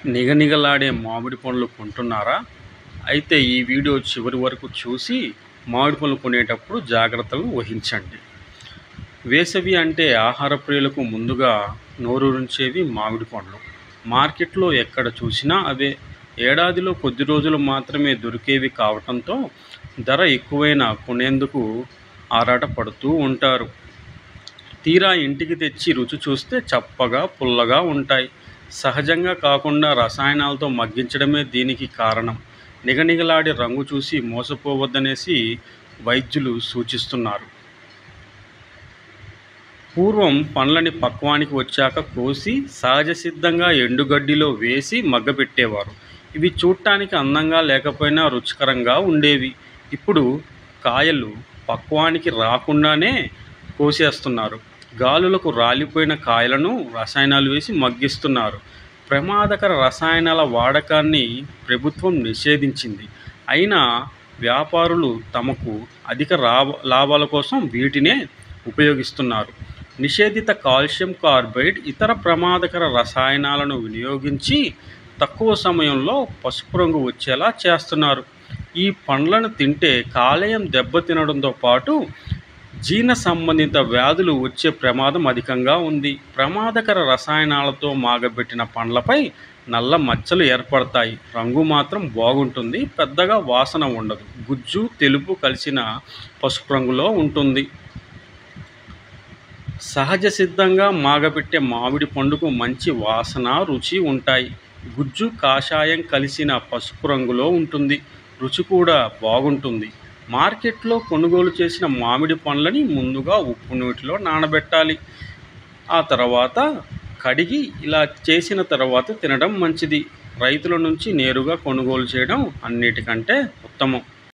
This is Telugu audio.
నిగనిగలాడే మామిడి పండ్లు కొంటున్నారా? అయితే ఈ వీడియో చివరి వరకు చూసి మామిడి పండ్లు కొనేటప్పుడు జాగ్రత్తలు వహించండి. వేసవి అంటే ఆహార ప్రియులకు ముందుగా నోరూరించేవి మామిడి పండ్లు. మార్కెట్లో ఎక్కడ చూసినా అవే. ఏడాదిలో కొద్ది రోజులు మాత్రమే దొరికేవి కావటంతో ధర ఎక్కువైనా కొనేందుకు ఆరాటపడుతూ ఉంటారు. తీరా ఇంటికి తెచ్చి రుచి చూస్తే చప్పగా, పుల్లగా ఉంటాయి. సహజంగా కాకుండా రసాయనాలతో మగ్గించడమే దీనికి కారణం. నిగనిగలాడే రంగు చూసి మోసపోవద్దనేసి వైద్యులు సూచిస్తున్నారు. పూర్వం పండ్లని పక్వానికి వచ్చాక కోసి సహజ సిద్ధంగా ఎండుగడ్డిలో వేసి మగ్గపెట్టేవారు. ఇవి చూడటానికి అందంగా లేకపోయినా రుచికరంగా ఉండేవి. ఇప్పుడు కాయలు పక్వానికి రాకుండానే కోసేస్తున్నారు. గాలులకు రాలిపోయిన కాయలను రసాయనాలు వేసి మగ్గిస్తున్నారు. ప్రమాదకర రసాయనాల వాడకాన్ని ప్రభుత్వం నిషేధించింది. అయినా వ్యాపారులు తమకు అధిక లాభాల కోసం వీటినే ఉపయోగిస్తున్నారు. నిషేధిత కాల్షియం కార్బైడ్, ఇతర ప్రమాదకర రసాయనాలను వినియోగించి తక్కువ సమయంలో పసుపు రంగు వచ్చేలా చేస్తున్నారు. ఈ పండ్లను తింటే కాలేయం దెబ్బతినడంతో పాటు జీర్ణ సంబంధిత వ్యాధులు వచ్చే ప్రమాదం అధికంగా ఉంది. ప్రమాదకర రసాయనాలతో మాగబెట్టిన పండ్లపై నల్ల మచ్చలు ఏర్పడతాయి. రంగు మాత్రం బాగుంటుంది, పెద్దగా వాసన ఉండదు. గుజ్జు, తెలుపు కలిసిన పసుపు రంగులో ఉంటుంది. సహజ సిద్ధంగా మాగబెట్టే మామిడి పండుకు మంచి వాసన, రుచి ఉంటాయి. గుజ్జు కాషాయం కలిసిన పసుపు రంగులో ఉంటుంది. రుచి కూడా బాగుంటుంది. మార్కెట్లో కొనుగోలు చేసిన మామిడి పండ్లని ముందుగా ఉప్పు నీటిలో నానబెట్టాలి. ఆ తర్వాత కడిగి ఇలా చేసిన తర్వాత తినడం మంచిది. రైతుల నుంచి నేరుగా కొనుగోలు చేయడం అన్నిటికంటే ఉత్తమం.